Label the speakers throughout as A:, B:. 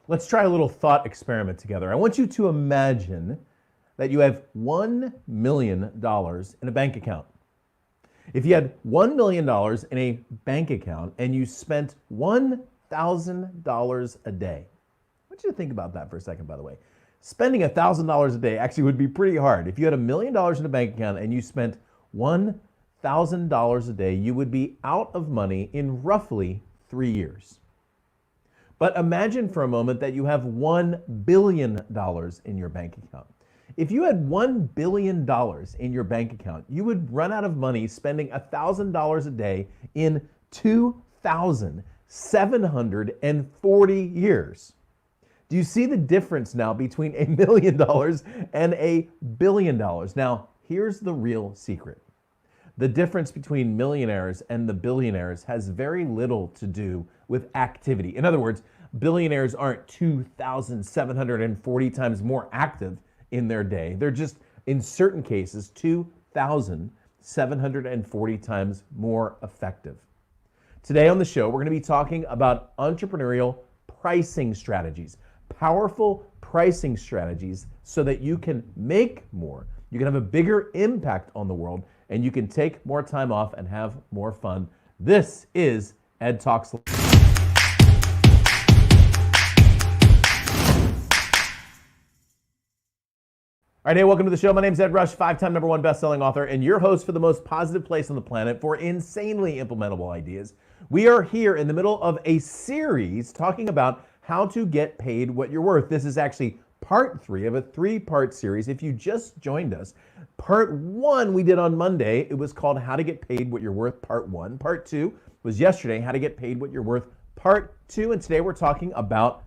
A: Let's try a little thought experiment together. I want you to imagine that you have $1 million in a bank account. If you had $1 million in a bank account and you spent $1,000 a day, I want you to think about that for a second, by the way. Spending $1,000 a day actually would be pretty hard. If you had $1 million in a bank account and you spent $1,000 a day, you would be out of money in roughly 3 years. But imagine for a moment that you have $1 billion in your bank account. If you had $1 billion in your bank account, you would run out of money spending $1,000 a day in 2,740 years. Do you see the difference now between $1 million and $1 billion? Now, here's the real secret. The difference between millionaires and the billionaires has very little to do with activity. In other words, billionaires aren't 2,740 times more active in their day. They're just, in certain cases, 2,740 times more effective. Today on the show, we're going to be talking about entrepreneurial pricing strategies, powerful pricing strategies so that you can make more, you can have a bigger impact on the world, and you can take more time off and have more fun. This is EdTalks. All right, hey, welcome to the show. My name is Ed Rush, 5-time #1 best-selling author, and your host for the most positive place on the planet for insanely implementable ideas. We are here in the middle of a series talking about how to get paid what you're worth. This is actually part 3 of a 3-part series. If you just joined us, part 1 we did on Monday. It was called How to Get Paid What You're Worth, part 1. Part 2 was yesterday, How to Get Paid What You're Worth, part 2. And today we're talking about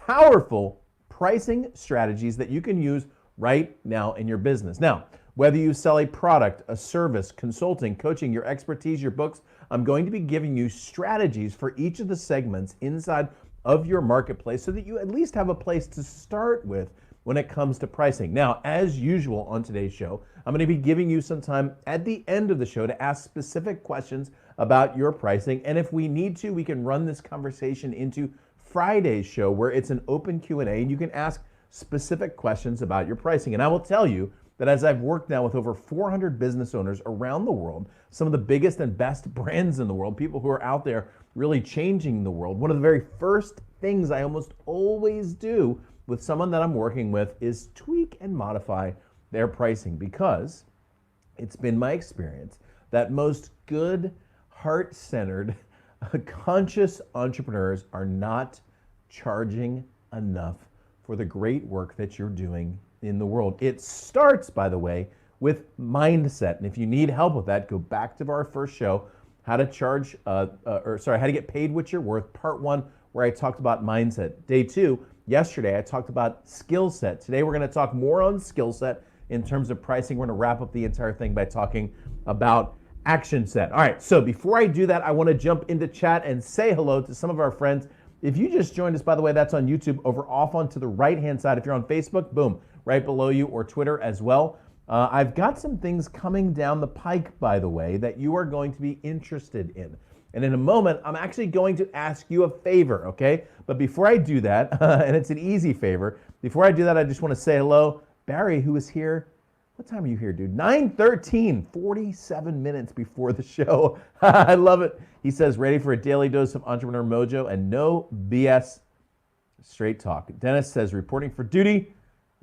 A: powerful pricing strategies that you can use right now in your business. Now, whether you sell a product, a service, consulting, coaching, your expertise, your books, I'm going to be giving you strategies for each of the segments inside of your marketplace so that you at least have a place to start with when it comes to pricing. Now, as usual on today's show, I'm going to be giving you some time at the end of the show to ask specific questions about your pricing. And if we need to, we can run this conversation into Friday's show where it's an open Q&A and you can ask specific questions about your pricing. And I will tell you that as I've worked now with over 400 business owners around the world, some of the biggest and best brands in the world, people who are out there really changing the world, one of the very first things I almost always do with someone that I'm working with is tweak and modify their pricing, because it's been my experience that most good, heart-centered, conscious entrepreneurs are not charging enough for the great work that you're doing in the world. It starts, by the way, with mindset. And if you need help with that, go back to our first show, how to get paid what you're worth, part 1, where I talked about mindset. Day 2, yesterday, I talked about skill set. Today, we're going to talk more on skill set in terms of pricing. We're going to wrap up the entire thing by talking about action set. All right, so before I do that, I want to jump into chat and say hello to some of our friends. If you just joined us, by the way, that's on YouTube over off onto the right-hand side. If you're on Facebook, boom, right below you, or Twitter as well. I've got some things coming down the pike, by the way, that you are going to be interested in. And in a moment, I'm actually going to ask you a favor, okay? But before I do that, and it's an easy favor, before I do that, I just want to say hello. Barry, who is here. What time are you here, dude? 9:13, 47 minutes before the show. I love it. He says, ready for a daily dose of entrepreneur mojo and no BS, straight talk. Dennis says, reporting for duty,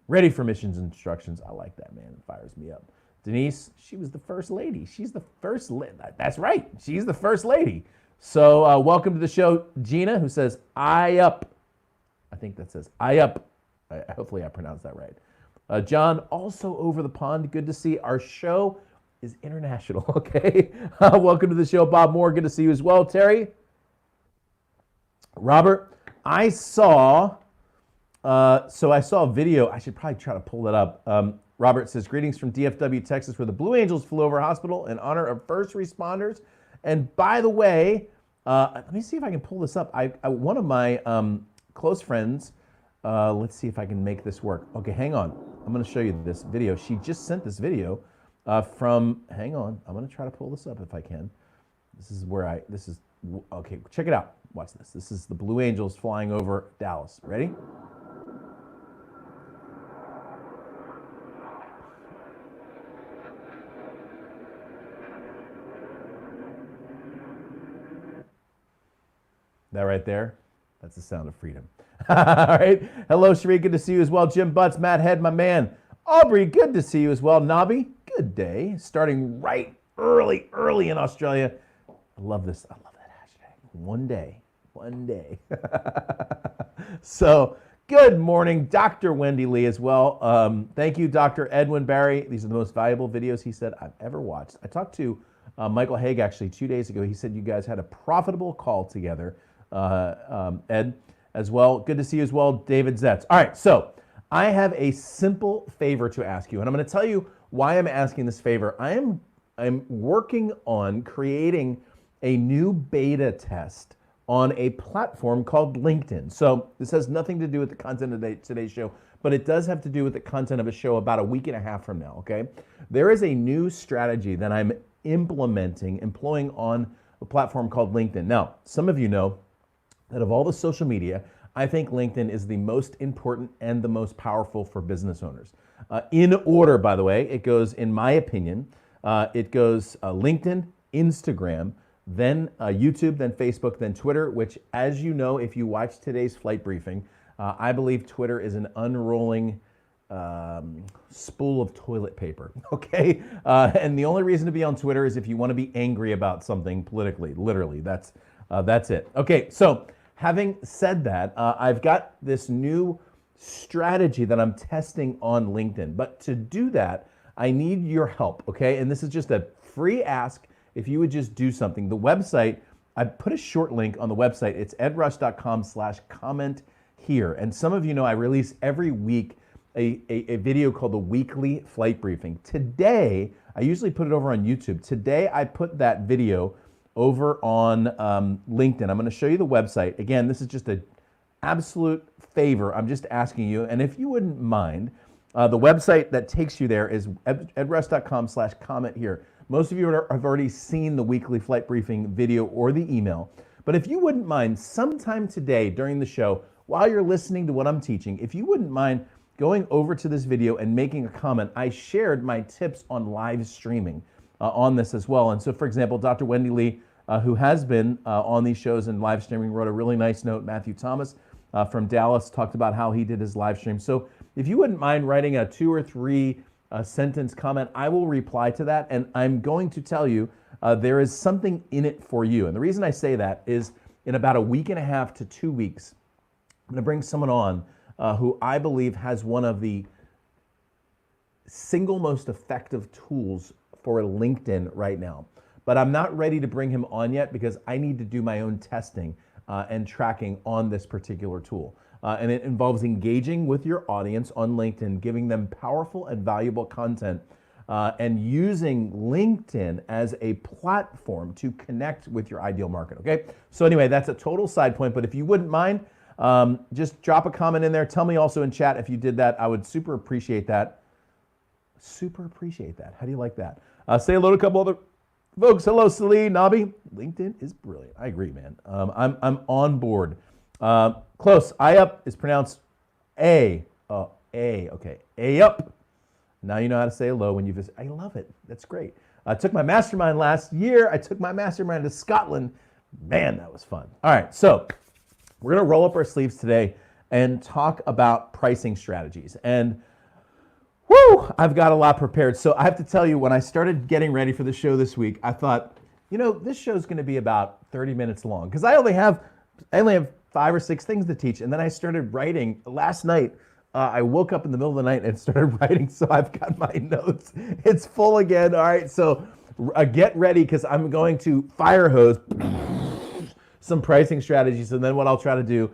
A: ready for missions and instructions. I like that, man. It fires me up. Denise, she was the first lady. She's the first lady. That's right. She's the first lady. So welcome to the show, Gina, who says, I up. I think that says, I up. Hopefully I pronounced that right. John, also over the pond. Good to see. Our show is international, okay? Welcome to the show, Bob Moore. Good to see you as well. Terry, Robert, I saw a video. I should probably try to pull that up. Robert says, greetings from DFW, Texas, where the Blue Angels flew over a hospital in honor of first responders. And by the way, let me see if I can pull this up. One of my close friends, let's see if I can make this work. Okay, hang on. I'm going to show you this video. She just sent this video hang on. I'm going to try to pull this up if I can. Okay, check it out. Watch this. This is the Blue Angels flying over Dallas. Ready? That right there, that's the sound of freedom. All right. Hello, Sheree. Good to see you as well. Jim Butts, Matt Head, my man. Aubrey, good to see you as well. Nobby, good day. Starting right early in Australia. I love this. I love that hashtag. One day. So, good morning, Dr. Wendy Lee as well. Thank you, Dr. Edwin Barry. These are the most valuable videos, he said, I've ever watched. I talked to Michael Haig actually 2 days ago. He said you guys had a profitable call together. Ed as well. Good to see you as well, David Zetz. All right, so I have a simple favor to ask you, and I'm going to tell you why I'm asking this favor. I'm working on creating a new beta test on a platform called LinkedIn. So this has nothing to do with the content of today's show, but it does have to do with the content of a show about a week and a half from now, okay? There is a new strategy that I'm employing on a platform called LinkedIn. Now, some of you know that of all the social media, I think LinkedIn is the most important and the most powerful for business owners. In order, by the way, it goes, in my opinion, it goes LinkedIn, Instagram, then YouTube, then Facebook, then Twitter, which, as you know, if you watch today's flight briefing, I believe Twitter is an unrolling spool of toilet paper, okay? And the only reason to be on Twitter is if you want to be angry about something politically, literally, that's it. Okay, so having said that, I've got this new strategy that I'm testing on LinkedIn, but to do that, I need your help, okay? And this is just a free ask if you would just do something. The website, I put a short link on the website. It's edrush.com/comment here. And some of you know I release every week a video called the Weekly Flight Briefing. Today, I usually put it over on YouTube. Today, I put that video over on LinkedIn. I'm going to show you the website. Again, this is just an absolute favor. I'm just asking you. And if you wouldn't mind, the website that takes you there is edrush.com/comment here. Most of you have already seen the Weekly Flight Briefing video or the email. But if you wouldn't mind, sometime today during the show, while you're listening to what I'm teaching, if you wouldn't mind going over to this video and making a comment. I shared my tips on live streaming on this as well. And so, for example, Dr. Wendy Lee, who has been on these shows and live streaming, wrote a really nice note. Matthew Thomas from Dallas talked about how he did his live stream. So if you wouldn't mind writing a 2 or 3 sentence comment, I will reply to that. And I'm going to tell you there is something in it for you. And the reason I say that is in about a week and a half to 2 weeks, I'm going to bring someone on who I believe has one of the single most effective tools for LinkedIn right now. But I'm not ready to bring him on yet because I need to do my own testing and tracking on this particular tool. And it involves engaging with your audience on LinkedIn, giving them powerful and valuable content, and using LinkedIn as a platform to connect with your ideal market, okay? So anyway, that's a total side point, but if you wouldn't mind, just drop a comment in there. Tell me also in chat if you did that. I would super appreciate that. Super appreciate that. How do you like that? Say hello to a couple other folks. Hello, Celine, Nobby. LinkedIn is brilliant. I agree, man. I'm on board. Close. I up is pronounced A. A. Okay. A up. Now you know how to say hello when you visit. I love it. That's great. I took my mastermind last year. I took my mastermind to Scotland. Man, that was fun. All right. So we're going to roll up our sleeves today and talk about pricing strategies. And whoo, I've got a lot prepared. So I have to tell you, when I started getting ready for the show this week, I thought, you know, this show's going to be about 30 minutes long because I only have 5 or 6 things to teach. And then I started writing last night. I woke up in the middle of the night and started writing. So I've got my notes. It's full again. All right. So get ready because I'm going to fire hose some pricing strategies. And then what I'll try to do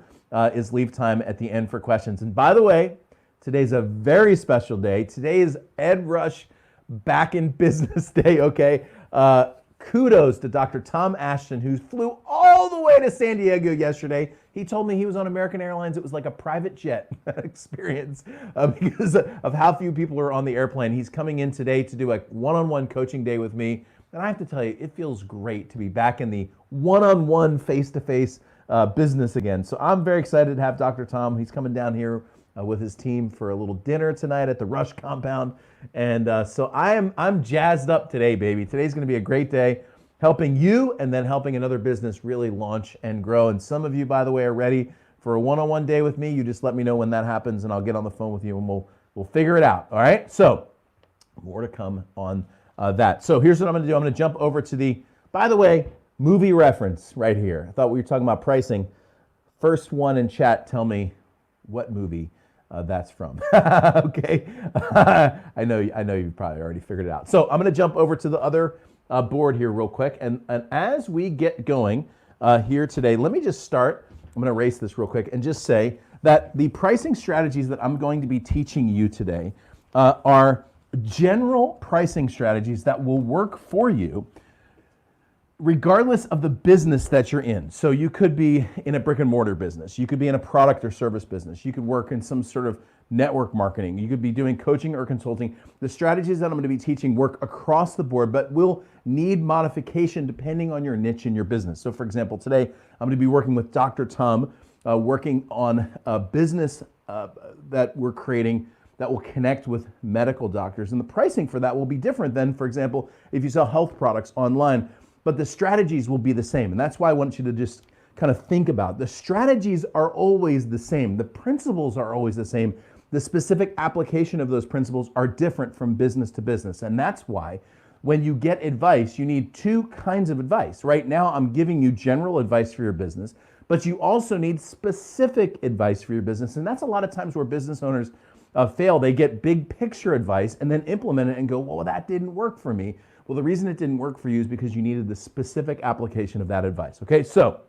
A: is leave time at the end for questions. And by the way, today's a very special day. Today is Ed Rush back in business day, okay? Kudos to Dr. Tom Ashton, who flew all the way to San Diego yesterday. He told me he was on American Airlines. It was like a private jet experience because of how few people are on the airplane. He's coming in today to do a one-on-one coaching day with me. And I have to tell you, it feels great to be back in the one-on-one, face-to-face business again. So I'm very excited to have Dr. Tom. He's coming down here with his team for a little dinner tonight at the Rush compound. And so I'm jazzed up today, baby. Today's going to be a great day, helping you and then helping another business really launch and grow. And some of you, by the way, are ready for a one-on-one day with me. You just let me know when that happens, and I'll get on the phone with you, and we'll figure it out. All right. So more to come on that. So here's what I'm going to do. I'm going to jump over to the, by the way, movie reference right here. I thought we were talking about pricing. First one in chat, tell me what movie that's from. Okay. I know you probably already figured it out. So I'm going to jump over to the other board here real quick. And as we get going here today, let me just start. I'm going to erase this real quick and just say that the pricing strategies that I'm going to be teaching you today are general pricing strategies that will work for you regardless of the business that you're in. So you could be in a brick and mortar business. You could be in a product or service business. You could work in some sort of network marketing. You could be doing coaching or consulting. The strategies that I'm going to be teaching work across the board, but will need modification depending on your niche in your business. So for example, today I'm going to be working with Dr. Tom, working on a business that we're creating that will connect with medical doctors. And the pricing for that will be different than, for example, if you sell health products online. But the strategies will be the same. And that's why I want you to just kind of think about it. The strategies are always the same. The principles are always the same. The specific application of those principles are different from business to business. And that's why when you get advice, you need two kinds of advice. Right now, I'm giving you general advice for your business, but you also need specific advice for your business. And that's a lot of times where business owners fail. They get big picture advice and then implement it and go, well, that didn't work for me. Well, the reason it didn't work for you is because you needed the specific application of that advice. Okay, so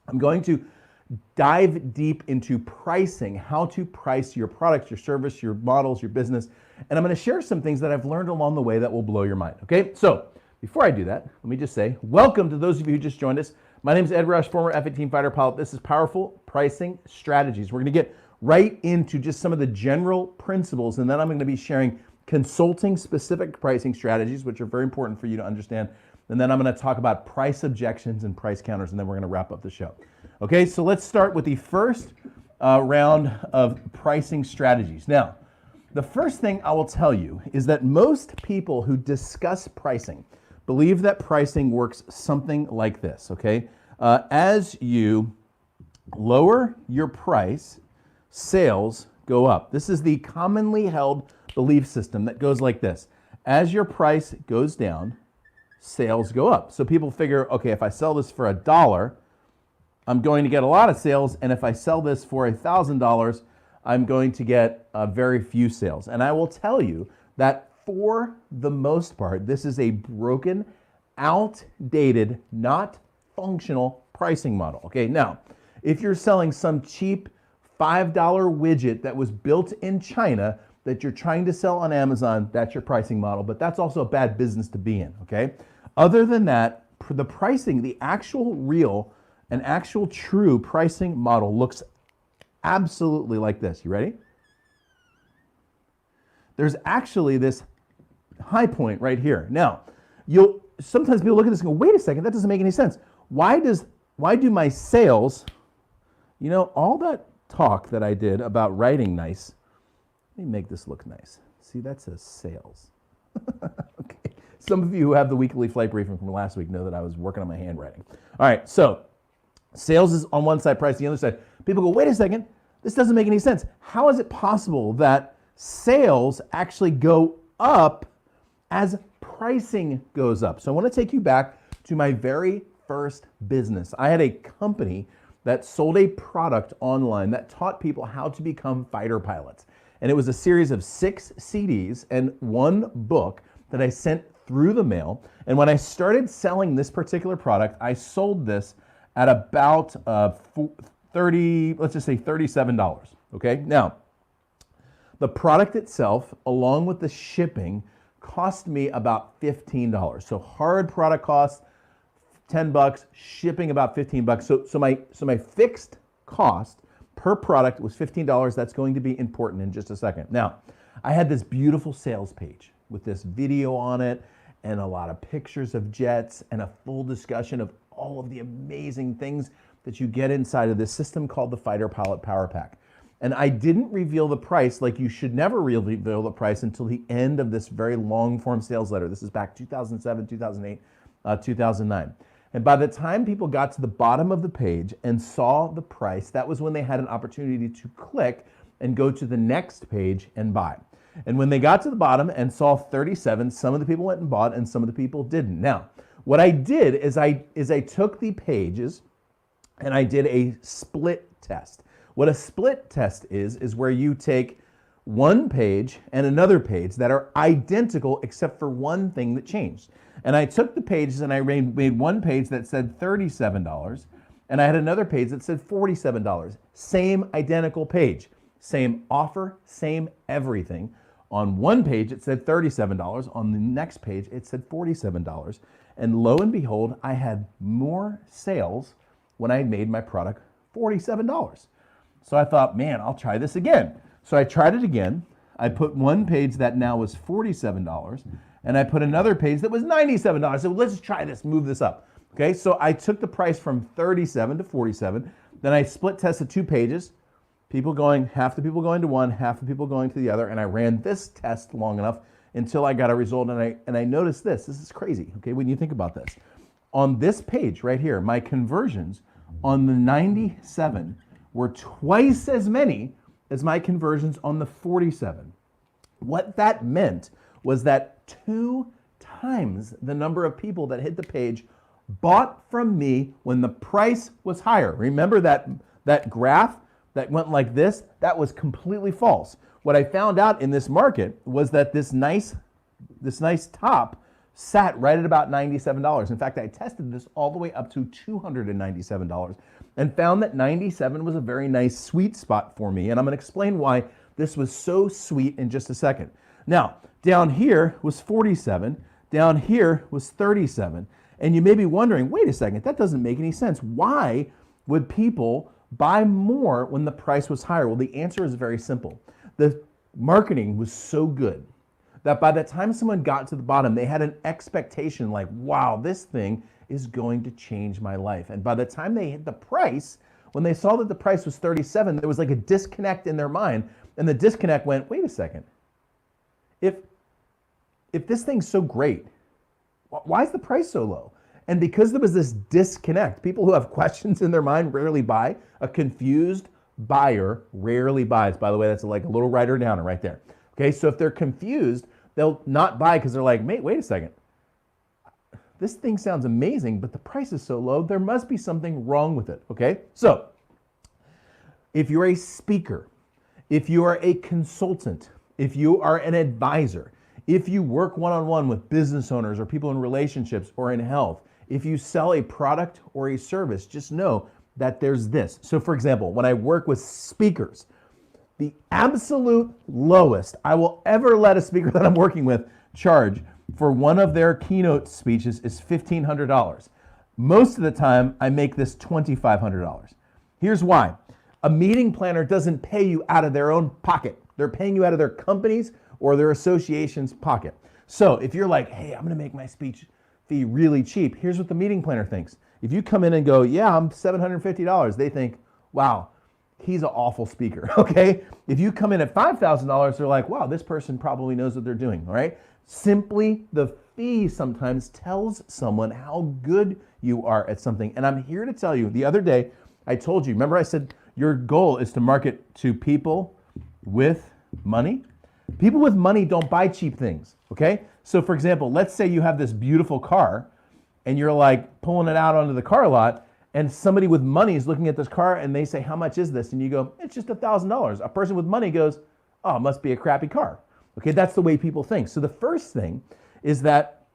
A: I'm going to dive deep into pricing, how to price your products, your service, your models, your business. And I'm going to share some things that I've learned along the way that will blow your mind. Okay, so before I do that, let me just say welcome to those of you who just joined us. My name is Ed Rush, former F-18 fighter pilot. This is Powerful Pricing Strategies. We're going to get right into just some of the general principles, and then I'm going to be sharing consulting specific pricing strategies, which are very important for you to understand. And then I'm going to talk about price objections and price counters, and then we're going to wrap up the show. Okay, so let's start with the first round of pricing strategies. Now, the first thing I will tell you is that most people who discuss pricing believe that pricing works something like this, okay? As you lower your price, sales go up. This is the commonly held belief system that goes like this. As your price goes down, sales go up. So people figure, okay, if I sell this for $1, I'm going to get a lot of sales, and if I sell this for $1,000, I'm going to get very few sales. And I will tell you that for the most part, this is a broken, outdated, not functional pricing model. Okay, now, if you're selling some cheap $5 widget that was built in China that you're trying to sell on Amazon, that's your pricing model, but that's also a bad business to be in, okay? Other than that, the pricing, the actual real and actual true pricing model looks absolutely like this. You ready? There's actually this high point right here. Now, sometimes people look at this and go, wait a second, that doesn't make any sense. Why do my sales, all that talk that I did about writing nice, let me make this look nice. See, that says sales. Okay. Some of you who have the weekly flight briefing from last week know that I was working on my handwriting. All right, so sales is on one side, price on the other side. People go, wait a second, this doesn't make any sense. How is it possible that sales actually go up as pricing goes up? So I want to take you back to my very first business. I had a company that sold a product online that taught people how to become fighter pilots. And it was a series of 6 CDs and 1 book that I sent through the mail. And when I started selling this particular product, I sold this at about $37. Okay, now the product itself, along with the shipping, cost me about $15. So hard product cost $10, shipping about $15. So my fixed cost per product was $15. That's going to be important in just a second. Now, I had this beautiful sales page with this video on it and a lot of pictures of jets and a full discussion of all of the amazing things that you get inside of this system called the Fighter Pilot Power Pack. And I didn't reveal the price, like you should never reveal the price until the end of this very long form sales letter. This is back 2007, 2008, 2009. And by the time people got to the bottom of the page and saw the price, that was when they had an opportunity to click and go to the next page and buy. And when they got to the bottom and saw 37, some of the people went and bought and some of the people didn't. Now, what I did is I took the pages and I did a split test. What a split test is where you take one page and another page that are identical except for one thing that changed. And I took the pages and I made one page that said $37 and I had another page that said $47. Same identical page, same offer, same everything. On one page it said $37, on the next page it said $47. And lo and behold, I had more sales when I made my product $47. So I thought, man, I'll try this again. So I tried it again. I put one page that now was $47, and I put another page that was $97. So let's try this, move this up. Okay, so I took the price from 37 to 47. Then I split tested two pages. Half the people going to one, half the people going to the other, and I ran this test long enough until I got a result, and I noticed this. This is crazy, okay, when you think about this. On this page right here, my conversions on the 97 were twice as many as my conversions on the 47. What that meant was that 2 times the number of people that hit the page bought from me when the price was higher. Remember that graph that went like this? That was completely false. What I found out in this market was that this nice top sat right at about $97. In fact, I tested this all the way up to $297 and found that 97 was a very nice sweet spot for me. And I'm going to explain why this was so sweet in just a second. Now, down here was 47, down here was 37. And you may be wondering, wait a second, that doesn't make any sense. Why would people buy more when the price was higher? Well, the answer is very simple. The marketing was so good that by the time someone got to the bottom, they had an expectation like, wow, this thing is going to change my life. And by the time they hit the price, when they saw that the price was 37, there was like a disconnect in their mind. And the disconnect went, wait a second. If this thing's so great, why is the price so low? And because there was this disconnect, people who have questions in their mind rarely buy. A confused buyer rarely buys. By the way, that's like a little writer downer right there. Okay, so if they're confused, they'll not buy because they're like, wait a second. This thing sounds amazing, but the price is so low, there must be something wrong with it, okay? So, if you're a speaker, if you are a consultant, if you are an advisor, if you work one-on-one with business owners or people in relationships or in health, if you sell a product or a service, just know that there's this. So for example, when I work with speakers, the absolute lowest I will ever let a speaker that I'm working with charge for one of their keynote speeches is $1,500. Most of the time, I make this $2,500. Here's why. A meeting planner doesn't pay you out of their own pocket. They're paying you out of their company's or their association's pocket. So if you're like, hey, I'm gonna make my speech fee really cheap, here's what the meeting planner thinks. If you come in and go, yeah, I'm $750, they think, wow, he's an awful speaker, okay? If you come in at $5,000, they're like, wow, this person probably knows what they're doing, all right? Simply the fee sometimes tells someone how good you are at something. And I'm here to tell you, the other day, I told you, remember I said your goal is to market to people with money? People with money don't buy cheap things, okay? So for example, let's say you have this beautiful car and you're like pulling it out onto the car lot and somebody with money is looking at this car and they say, how much is this? And you go, it's just $1,000. A person with money goes, oh, it must be a crappy car. Okay, that's the way people think. So the first thing is that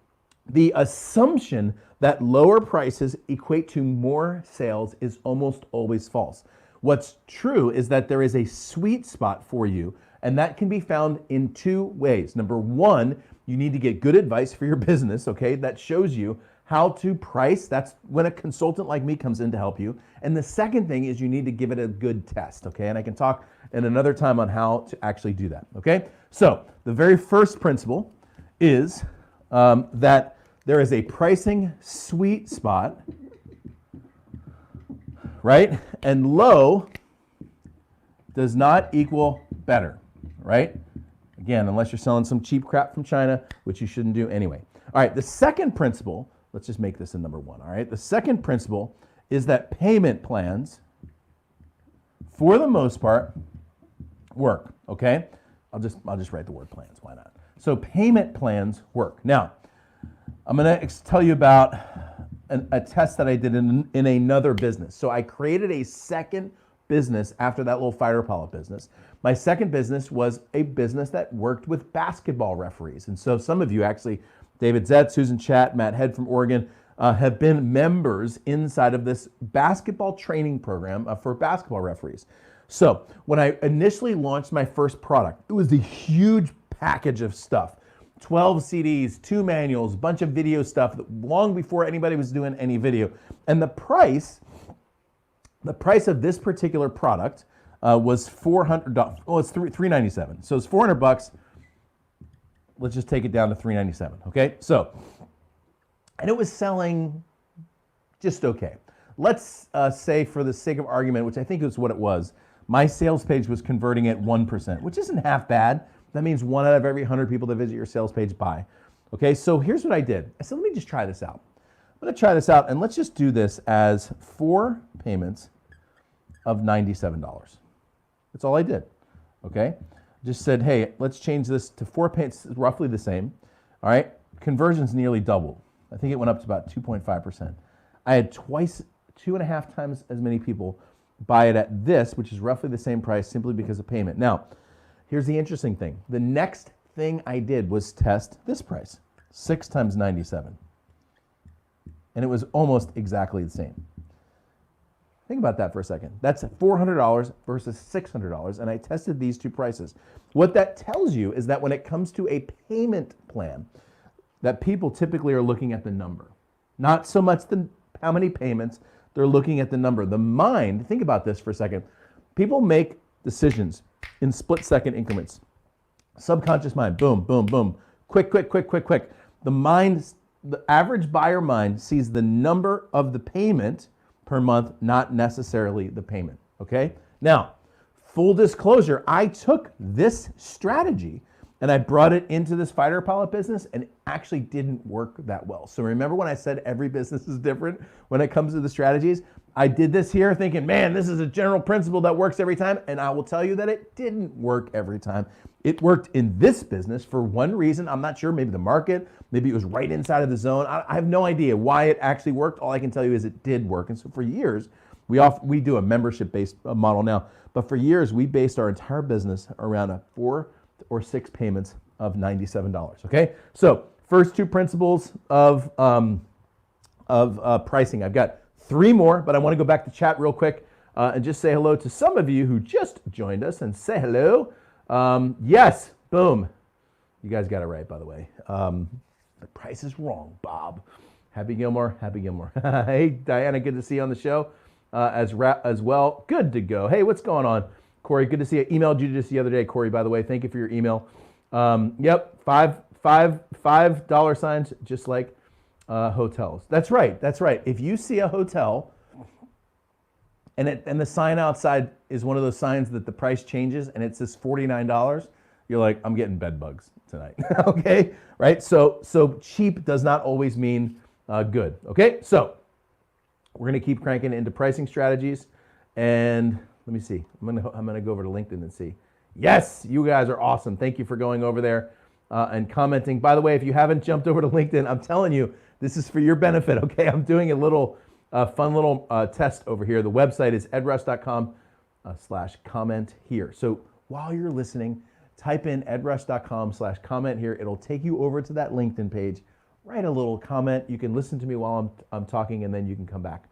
A: the assumption that lower prices equate to more sales is almost always false. What's true is that there is a sweet spot for you, and that can be found in 2 ways. Number one, you need to get good advice for your business, okay? That shows you how to price. That's when a consultant like me comes in to help you. And the second thing is you need to give it a good test, okay? And I can talk in another time on how to actually do that, okay? So the very first principle is that there is a pricing sweet spot right? And low does not equal better, right? Again, unless you're selling some cheap crap from China, which you shouldn't do anyway. All right, the second principle, let's just make this a number one, all right? The second principle is that payment plans, for the most part, work, okay? I'll just write the word plans, why not? So payment plans work. Now, I'm gonna tell you about a test that I did in another business. So I created a second business after that little fighter pilot business. My second business was a business that worked with basketball referees. And so some of you actually, David Zett, Susan Chatt, Matt Head from Oregon, have been members inside of this basketball training program for basketball referees. So when I initially launched my first product, it was a huge package of stuff. 12 CDs, 2 manuals, a bunch of video stuff long before anybody was doing any video. And the price of this particular product was $400. Oh, it's $397. So it's $400. Let's just take it down to $397. Okay. So, and it was selling just okay. Let's say, for the sake of argument, which I think is what it was, my sales page was converting at 1%, which isn't half bad. That means 1 out of every 100 people that visit your sales page buy. Okay, so here's what I did. I said, let me just try this out. I'm gonna try this out, and let's just do this as 4 payments of $97. That's all I did, okay? Just said, hey, let's change this to 4 payments, roughly the same. All right, conversion's nearly doubled. I think it went up to about 2.5%. I had 2.5 times as many people buy it at this, which is roughly the same price, simply because of payment. Now, here's the interesting thing. The next thing I did was test this price, 6 times 97. And it was almost exactly the same. Think about that for a second. That's $400 versus $600, and I tested these two prices. What that tells you is that when it comes to a payment plan, that people typically are looking at the number. Not so much how many payments, they're looking at the number. The mind, think about this for a second. People make decisions in split-second increments. Subconscious mind, boom, boom, boom. Quick, quick, quick, quick, quick. The mind, the average buyer mind sees the number of the payment per month, not necessarily the payment, okay? Now, full disclosure, I took this strategy and I brought it into this fighter pilot business, and it actually didn't work that well. So remember when I said every business is different when it comes to the strategies? I did this here thinking, man, this is a general principle that works every time, and I will tell you that it didn't work every time. It worked in this business for one reason. I'm not sure, maybe the market, maybe it was right inside of the zone. I have no idea why it actually worked. All I can tell you is it did work. And so for years, we do a membership-based model now, but for years we based our entire business around a 4 or 6 payments of $97, okay? So first 2 principles of pricing. I've got 3 more, but I want to go back to chat real quick and just say hello to some of you who just joined us, and say hello. Yes, boom. You guys got it right, by the way. The price is wrong, Bob. Happy Gilmore, Happy Gilmore. Hey, Diana, good to see you on the show as well. Good to go. Hey, what's going on? Corey, good to see you. Emailed you just the other day, Corey, by the way. Thank you for your email. Yep, five dollar signs, just like hotels. That's right, that's right. If you see a hotel and the sign outside is one of those signs that the price changes and it says $49, you're like, I'm getting bed bugs tonight, okay? Right, so cheap does not always mean good, okay? So we're gonna keep cranking into pricing strategies, and let me see. I'm gonna go over to LinkedIn and see. Yes, you guys are awesome. Thank you for going over there and commenting. By the way, if you haven't jumped over to LinkedIn, I'm telling you, this is for your benefit, okay? I'm doing a little fun little test over here. The website is edrush.com/comment here. So while you're listening, type in edrush.com/comment here. It'll take you over to that LinkedIn page. Write a little comment. You can listen to me while I'm talking, and then you can come back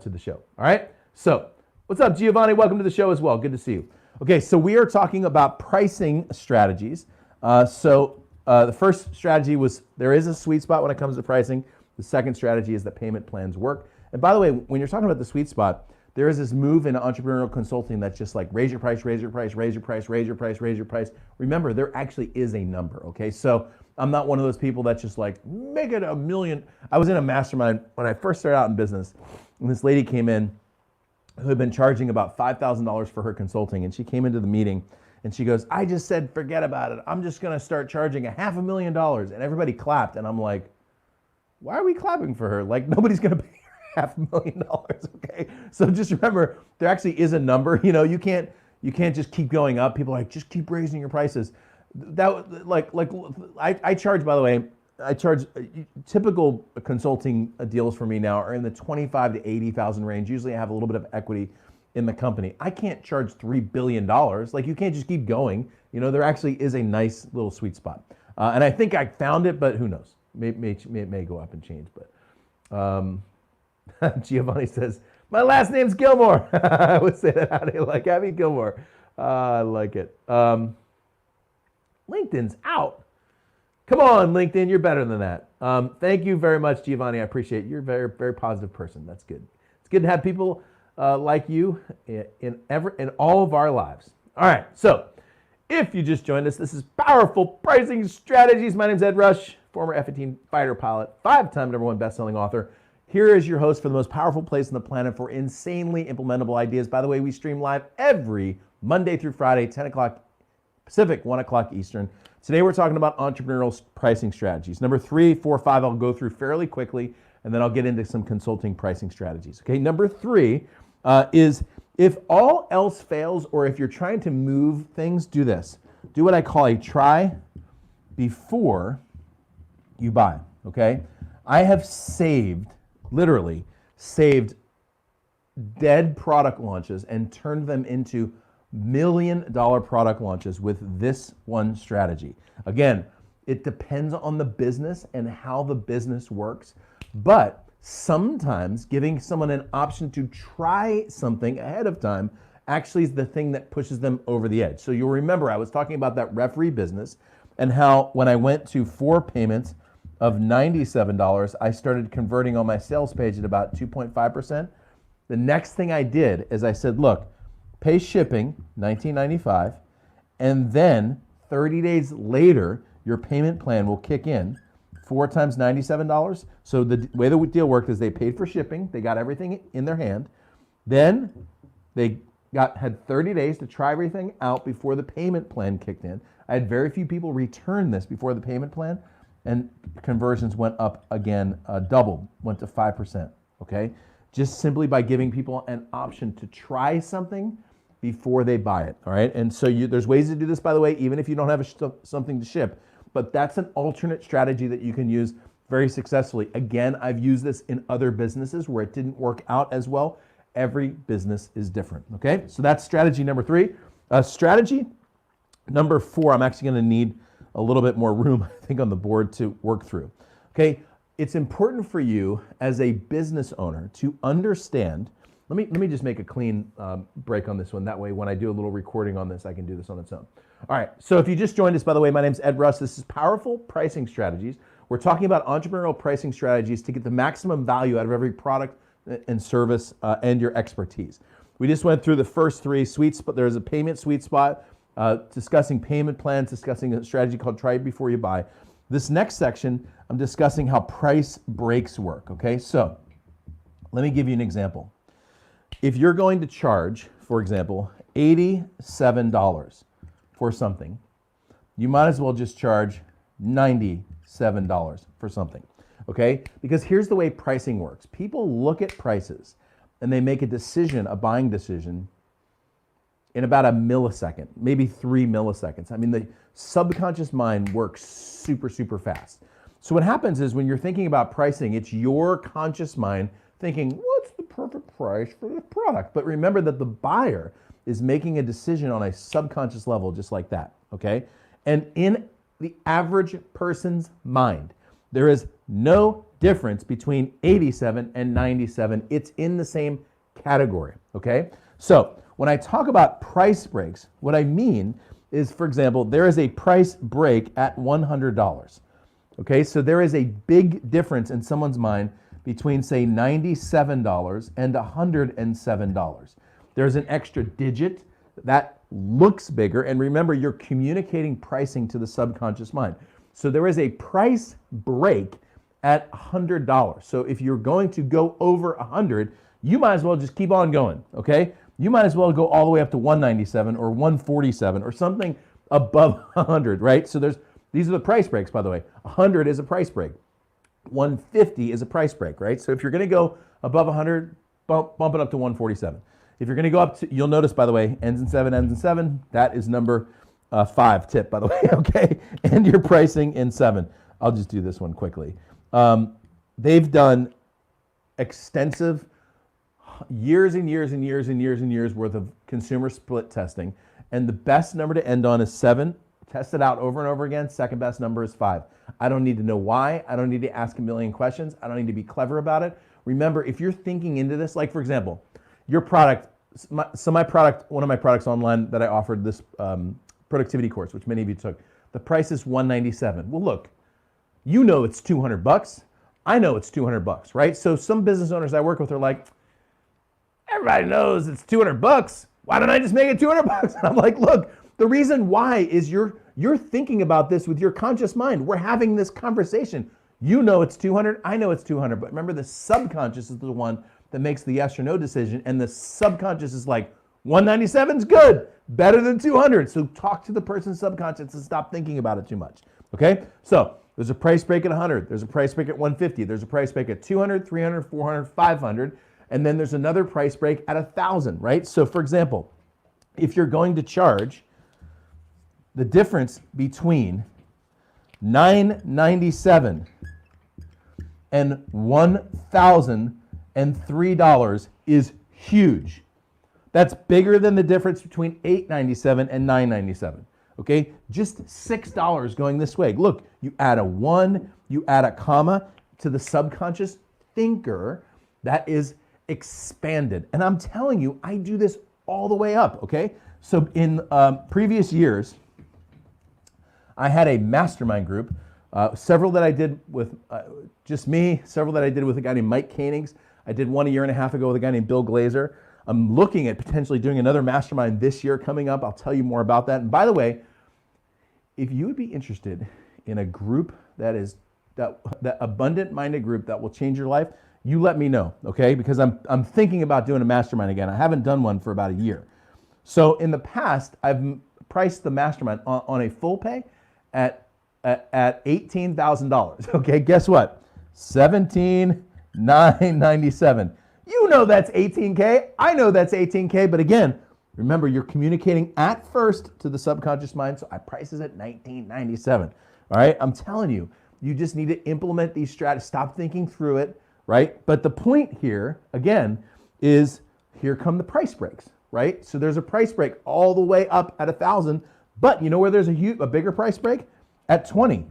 A: to the show. All right? So what's up, Giovanni? Welcome to the show as well. Good to see you. Okay, so we are talking about pricing strategies. The first strategy was there is a sweet spot when it comes to pricing. The second strategy is that payment plans work. And by the way, when you're talking about the sweet spot, there is this move in entrepreneurial consulting that's just like raise your price, raise your price, raise your price, raise your price, raise your price. Remember, there actually is a number, okay? So I'm not one of those people that's just like, make it $1 million. I was in a mastermind when I first started out in business, and this lady came in, who had been charging about $5,000 for her consulting, and she came into the meeting and she goes, I just said, forget about it. I'm just going to start charging $500,000. And everybody clapped. And I'm like, why are we clapping for her? Like, nobody's going to pay her $500,000. Okay. So just remember, there actually is a number. You know, you can't just keep going up. People are like, just keep raising your prices. I charge, by the way, typical consulting deals for me now are in the 25 to 80,000 range. Usually I have a little bit of equity in the company. I can't charge $3 billion. Like, you can't just keep going. You know, there actually is a nice little sweet spot. And I think I found it, but who knows? It may go up and change. But Giovanni says, my last name's Gilmore. I would say that. How do you like Abby Gilmore? I like it. LinkedIn's out. Come on, LinkedIn, you're better than that. Thank you very much, Giovanni. I appreciate it. You're a very, very positive person. That's good. It's good to have people like you in all of our lives. All right, so if you just joined us, this is Powerful Pricing Strategies. My name's Ed Rush, former F-18 fighter pilot, 5-time #1 best-selling author. Here is your host for the most powerful place on the planet for insanely implementable ideas. By the way, we stream live every Monday through Friday, 10 o'clock Pacific, 1 o'clock Eastern. Today we're talking about entrepreneurial pricing strategies. Number 3, 4, 5, I'll go through fairly quickly, and then I'll get into some consulting pricing strategies. Okay, number 3 is if all else fails, or if you're trying to move things, do this. Do what I call a try before you buy, okay? I have literally saved dead product launches and turned them into $1 million product launches with this one strategy. Again, it depends on the business and how the business works, but sometimes giving someone an option to try something ahead of time actually is the thing that pushes them over the edge. So you'll remember I was talking about that referee business and how when I went to 4 payments of $97, I started converting on my sales page at about 2.5%. The next thing I did is I said, look, pay shipping, $19.95, and then 30 days later, your payment plan will kick in, 4 times $97. So the way the deal worked is they paid for shipping, they got everything in their hand, then they had 30 days to try everything out before the payment plan kicked in. I had very few people return this before the payment plan, and conversions went up again, doubled, went to 5%, okay? Just simply by giving people an option to try something before they buy it, all right? And so there's ways to do this, by the way, even if you don't have something to ship, but that's an alternate strategy that you can use very successfully. Again, I've used this in other businesses where it didn't work out as well. Every business is different, okay? So that's strategy number 3. Strategy number 4, I'm actually gonna need a little bit more room, I think, on the board to work through, okay? It's important for you as a business owner to understand. Let me just make a clean break on this one. That way, when I do a little recording on this, I can do this on its own. All right, so if you just joined us, by the way, my name's Ed Russ. This is Powerful Pricing Strategies. We're talking about entrepreneurial pricing strategies to get the maximum value out of every product and service and your expertise. We just went through the first 3 sweet spots. There's a payment sweet spot, discussing payment plans, discussing a strategy called Try Before You Buy. This next section, I'm discussing how price breaks work, okay? So let me give you an example. If you're going to charge, for example, $87 for something, you might as well just charge $97 for something, okay? Because here's the way pricing works. People look at prices and they make a decision, a buying decision, in about a millisecond, maybe 3 milliseconds. I mean, the subconscious mind works super, super fast. So what happens is when you're thinking about pricing, it's your conscious mind thinking, what's the perfect price for this product? But remember that the buyer is making a decision on a subconscious level just like that, okay? And in the average person's mind, there is no difference between 87 and 97. It's in the same category, okay? So when I talk about price breaks, what I mean is, for example, there is a price break at $100. Okay, so there is a big difference in someone's mind between, say, $97 and $107. There's an extra digit that looks bigger, and remember, you're communicating pricing to the subconscious mind. So there is a price break at $100. So if you're going to go over 100, you might as well just keep on going, okay? You might as well go all the way up to 197 or 147 or something above 100, right? So these are the price breaks, by the way. 100 is a price break. 150 is a price break, right? So if you're gonna go above 100, bump it up to 147. If you're gonna go up to, you'll notice, by the way, ends in 7, that is number 5 tip, by the way, okay? And your pricing in 7. I'll just do this one quickly. They've done extensive years and years and years and years and years worth of consumer split testing. And the best number to end on is 7. Test it out over and over again. Second best number is 5. I don't need to know why. I don't need to ask a million questions. I don't need to be clever about it. Remember, if you're thinking into this, like for example, your product, one of my products online that I offered this productivity course, which many of you took, the price is $197. Well, look, you know it's $200. I know it's $200, right? So some business owners I work with are like, everybody knows it's $200. Why don't I just make it $200? And I'm like, look, the reason why is you're thinking about this with your conscious mind. We're having this conversation. You know it's 200, I know it's 200, but remember the subconscious is the one that makes the yes or no decision, and the subconscious is like, 197 is good, better than 200. So talk to the person's subconscious and stop thinking about it too much, okay? So there's a price break at 100, there's a price break at 150, there's a price break at 200, 300, 400, 500, and then there's another price break at 1,000, right? So for example, if you're going to charge the difference between $997 and $1,003 is huge. That's bigger than the difference between $897 and $997. Okay, just $6 going this way. Look, you add a 1, you add a comma to the subconscious thinker, that is expanded. And I'm telling you, I do this all the way up. Okay, so in previous years, I had a mastermind group, several that I did with just me, several that I did with a guy named Mike Koenigs. I did one a year and a half ago with a guy named Bill Glazer. I'm looking at potentially doing another mastermind this year coming up. I'll tell you more about that. And by the way, if you would be interested in a group that abundant-minded group that will change your life, you let me know, okay? Because I'm thinking about doing a mastermind again. I haven't done one for about a year. So in the past, I've priced the mastermind on a full pay at $18,000. Okay, guess what? $17,997. You know that's 18K. I know that's 18K. But again, remember, you're communicating at first to the subconscious mind. So I price it at $19.97. All right, I'm telling you, you just need to implement these strategies. Stop thinking through it, right? But the point here, again, is here come the price breaks, right? So there's a price break all the way up at 1,000. But you know where there's a bigger price break? At 20.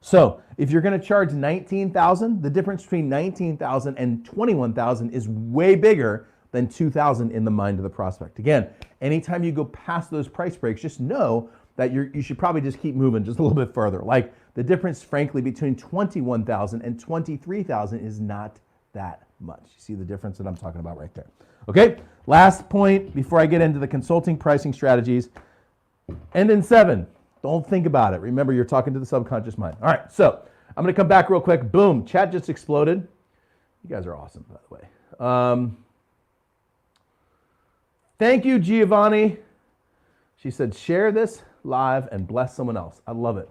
A: So if you're going to charge 19,000, the difference between 19,000 and 21,000 is way bigger than 2,000 in the mind of the prospect. Again, anytime you go past those price breaks, just know that you should probably just keep moving just a little bit further. Like the difference, frankly, between 21,000 and 23,000 is not that much. You see the difference that I'm talking about right there. Okay, last point before I get into the consulting pricing strategies. End in 7. Don't think about it. Remember, you're talking to the subconscious mind. All right, so I'm going to come back real quick. Boom, chat just exploded. You guys are awesome, by the way. Thank you, Giovanni. She said, share this live and bless someone else. I love it.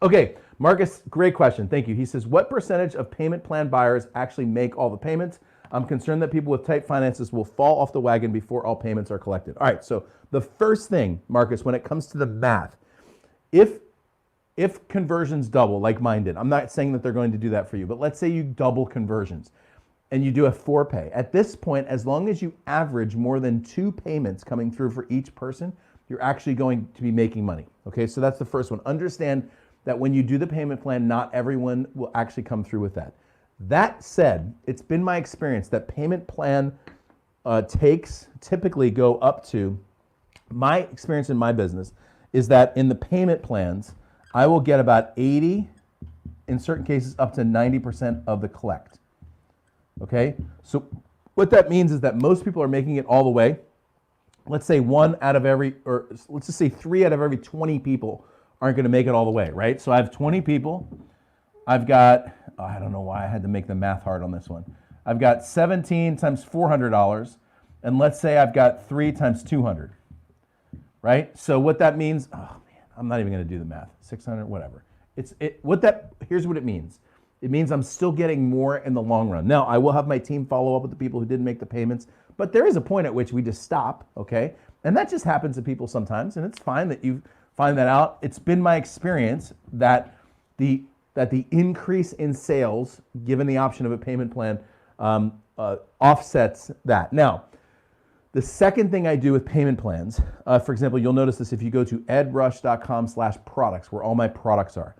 A: Okay, Marcus, great question. Thank you. He says, what percentage of payment plan buyers actually make all the payments? I'm concerned that people with tight finances will fall off the wagon before all payments are collected. All right, so the first thing, Marcus, when it comes to the math, if conversions double like mine did, I'm not saying that they're going to do that for you, but let's say you double conversions and you do a 4-pay. At this point, as long as you average more than 2 payments coming through for each person, you're actually going to be making money. Okay, so that's the first one. Understand that when you do the payment plan, not everyone will actually come through with that. That said, it's been my experience that payment plan takes typically go up to, my experience in my business is that in the payment plans, I will get about 80, in certain cases up to 90% of the collect. Okay, so what that means is that most people are making it all the way. Let's say 1 out of every, or let's just say 3 out of every 20 people aren't going to make it all the way, right? So I have 20 people. I've got I don't know why I had to make the math hard on this one. I've got 17 times $400, and let's say I've got 3 times 200, right? So what that means, oh man, I'm not even gonna do the math, 600, whatever. Here's what it means. It means I'm still getting more in the long run. Now, I will have my team follow up with the people who didn't make the payments, but there is a point at which we just stop, okay? And that just happens to people sometimes, and it's fine that you find that out. It's been my experience that the increase in sales, given the option of a payment plan, offsets that. Now, the second thing I do with payment plans, for example, you'll notice this if you go to edrush.com/products, where all my products are.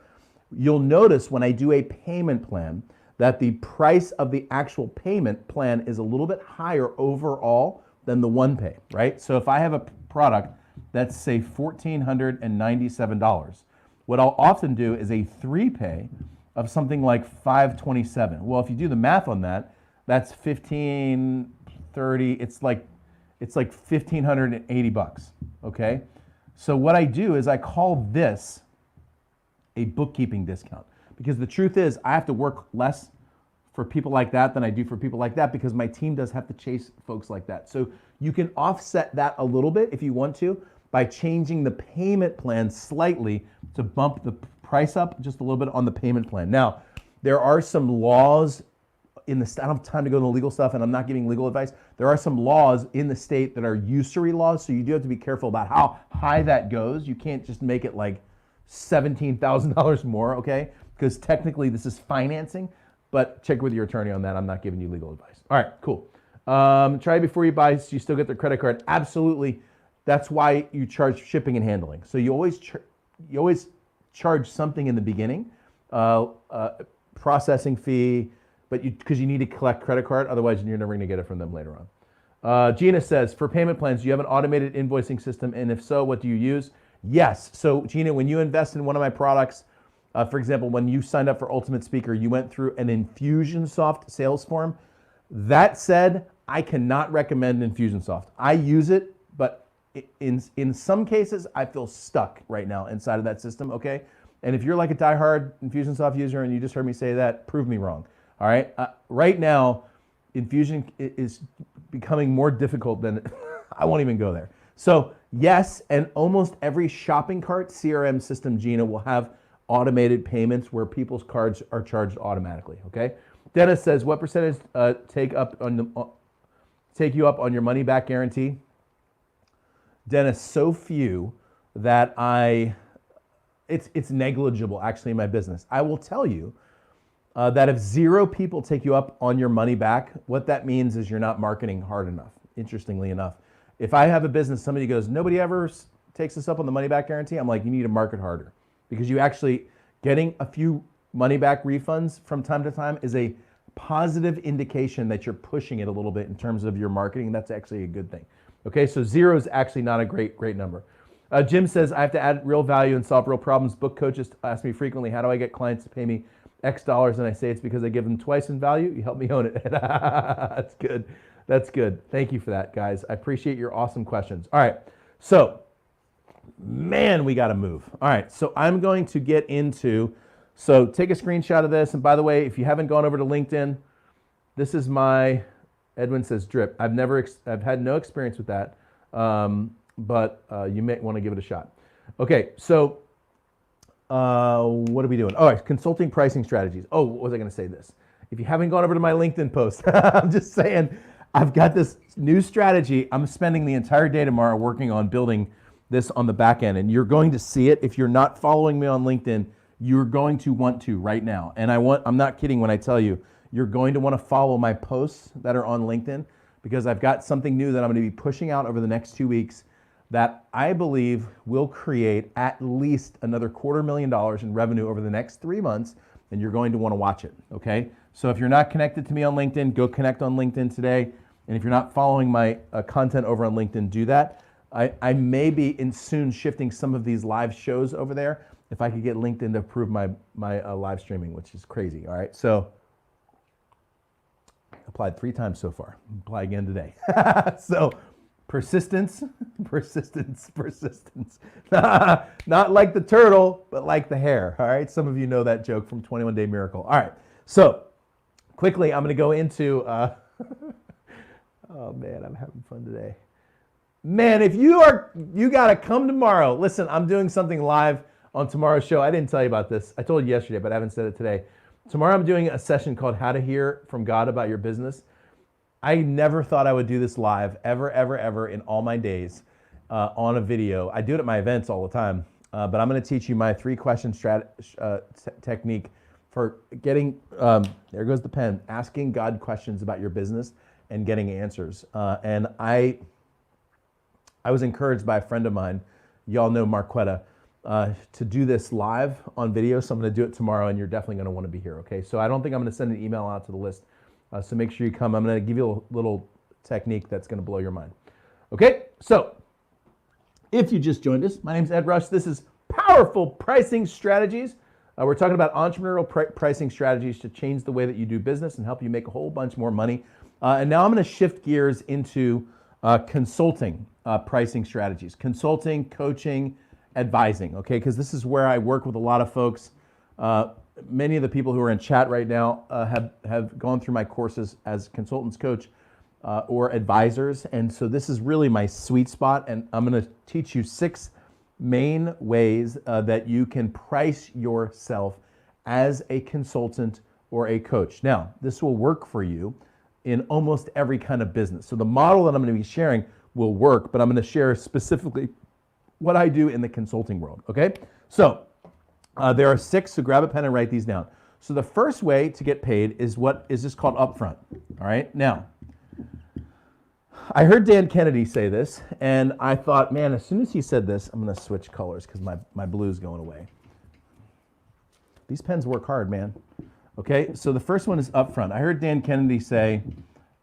A: You'll notice when I do a payment plan that the price of the actual payment plan is a little bit higher overall than the one pay, right? So if I have a product that's say $1,497, what I'll often do is a 3-pay of something like $527. Well, if you do the math on that, that's $1,530. It's like $1,580, okay? So what I do is I call this a bookkeeping discount, because the truth is I have to work less for people like that than I do for people like that, because my team does have to chase folks like that. So you can offset that a little bit if you want to by changing the payment plan slightly to bump the price up just a little bit on the payment plan. Now, there are some laws in the state. I don't have time to go into legal stuff, and I'm not giving legal advice. There are some laws in the state that are usury laws, so you do have to be careful about how high that goes. You can't just make it like $17,000 more, okay? Because technically this is financing, but check with your attorney on that. I'm not giving you legal advice. All right, cool. Try before you buy, so you still get their credit card. Absolutely. That's why you charge shipping and handling. So you always charge something in the beginning, processing fee, but because you need to collect credit card, otherwise you're never gonna get it from them later on. Gina says, for payment plans, do you have an automated invoicing system? And if so, what do you use? Yes. So Gina, when you invest in one of my products, for example, when you signed up for Ultimate Speaker, you went through an Infusionsoft sales form. That said, I cannot recommend Infusionsoft. I use it, but in some cases, I feel stuck right now inside of that system, okay? And if you're like a diehard Infusionsoft user and you just heard me say that, prove me wrong, all right? Right now, Infusion is becoming more difficult than, I won't even go there. So yes, and almost every shopping cart CRM system, Gina, will have automated payments where people's cards are charged automatically, okay? Dennis says, what percentage take you up on your money back guarantee? Dennis, so few that it's negligible actually in my business. I will tell you that if 0 people take you up on your money back, what that means is you're not marketing hard enough, interestingly enough. If I have a business, somebody goes, nobody ever takes us up on the money back guarantee, I'm like, you need to market harder, because you actually getting a few money back refunds from time to time is a positive indication that you're pushing it a little bit in terms of your marketing. That's actually a good thing. Okay, so 0 is actually not a great number. Jim says, I have to add real value and solve real problems. Book coaches ask me frequently, how do I get clients to pay me X dollars? And I say, it's because I give them twice in value. You help me own it. That's good. That's good. Thank you for that, guys. I appreciate your awesome questions. All right, so man, we got to move. All right, so I'm going to get into, so take a screenshot of this. And by the way, if you haven't gone over to LinkedIn, this is my, Edwin says drip. I've had no experience with that, but you may want to give it a shot. Okay, so what are we doing? All right, consulting pricing strategies. Oh, what was I going to say this? If you haven't gone over to my LinkedIn post, I'm just saying, I've got this new strategy. I'm spending the entire day tomorrow working on building this on the back end, and you're going to see it. If you're not following me on LinkedIn, you're going to want to right now. And I'm not kidding when I tell you, you're going to want to follow my posts that are on LinkedIn, because I've got something new that I'm going to be pushing out over the next 2 weeks that I believe will create at least another $250,000 in revenue over the next 3 months, and you're going to want to watch it, okay? So if you're not connected to me on LinkedIn, go connect on LinkedIn today. And if you're not following my content over on LinkedIn, do that. I may be soon shifting some of these live shows over there if I could get LinkedIn to approve my live streaming, which is crazy, all right? So applied 3 times so far. Apply again today. So persistence, persistence, persistence. Not like the turtle, but like the hare, all right? Some of you know that joke from 21 Day Miracle. All right, So quickly, I'm going to go into, oh man, I'm having fun today. Man, if you got to come tomorrow. Listen, I'm doing something live on tomorrow's show. I didn't tell you about this. I told you yesterday, but I haven't said it today. Tomorrow I'm doing a session called How to Hear from God About Your Business. I never thought I would do this live ever in all my days on a video. I do it at my events all the time, but I'm going to teach you my 3-question technique for getting, there goes the pen, asking God questions about your business and getting answers. And I was encouraged by a friend of mine, y'all know Marquetta, to do this live on video. So I'm going to do it tomorrow, and you're definitely going to want to be here, okay? So I don't think I'm going to send an email out to the list. So make sure you come. I'm going to give you a little technique that's going to blow your mind. Okay, so if you just joined us, my name's Ed Rush. This is Powerful Pricing Strategies. We're talking about entrepreneurial pricing strategies to change the way that you do business and help you make a whole bunch more money. And now I'm going to shift gears into consulting pricing strategies, consulting, coaching, advising, okay? Because this is where I work with a lot of folks. Many of the people who are in chat right now have gone through my courses as consultants, coach, or advisors. And so this is really my sweet spot. And I'm going to teach you 6 main ways that you can price yourself as a consultant or a coach. Now, this will work for you in almost every kind of business. So the model that I'm going to be sharing will work, but I'm going to share specifically what I do in the consulting world, okay? So there are 6, so grab a pen and write these down. So the first way to get paid is what is just called upfront, all right? Now, I heard Dan Kennedy say this, and I thought, man, as soon as he said this, I'm going to switch colors because my blue's going away. These pens work hard, man. Okay, so the first one is upfront. I heard Dan Kennedy say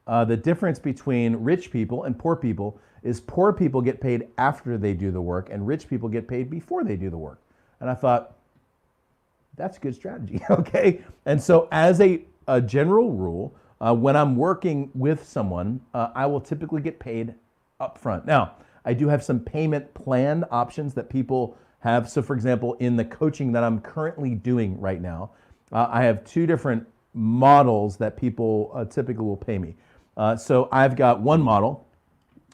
A: the difference between rich people and poor people is poor people get paid after they do the work, and rich people get paid before they do the work. And I thought, that's a good strategy, okay? And so as a general rule, when I'm working with someone, I will typically get paid upfront. Now, I do have some payment plan options that people have. So for example, in the coaching that I'm currently doing right now, I have 2 different models that people typically will pay me. So I've got one model,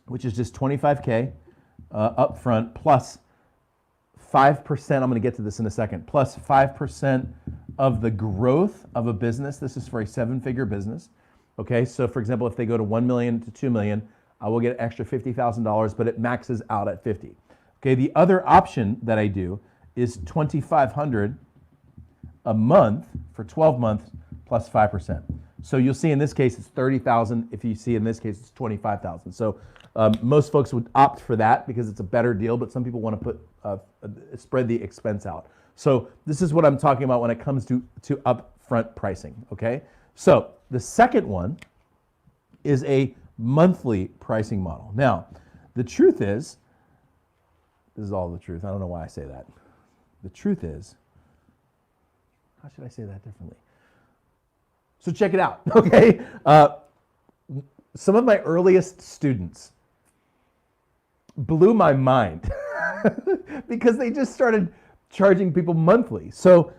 A: which is just $25K upfront plus 5%, I'm going to get to this in a second, plus 5% of the growth of a business. This is for a 7-figure business. Okay, so for example, if they go to 1 million to 2 million, I will get an extra $50,000, but it maxes out at 50. Okay, the other option that I do is $2,500 a month for 12 months plus 5%. So you'll see in this case it's $30,000. If you see in this case it's $25,000. So most folks would opt for that because it's a better deal, but some people want to put spread the expense out. So this is what I'm talking about when it comes to upfront pricing, okay? So the second one is a monthly pricing model. Now, the truth is, this is all the truth. I don't know why I say that. The truth is, how should I say that differently? So check it out, okay? Some of my earliest students blew my mind because they just started charging people monthly. So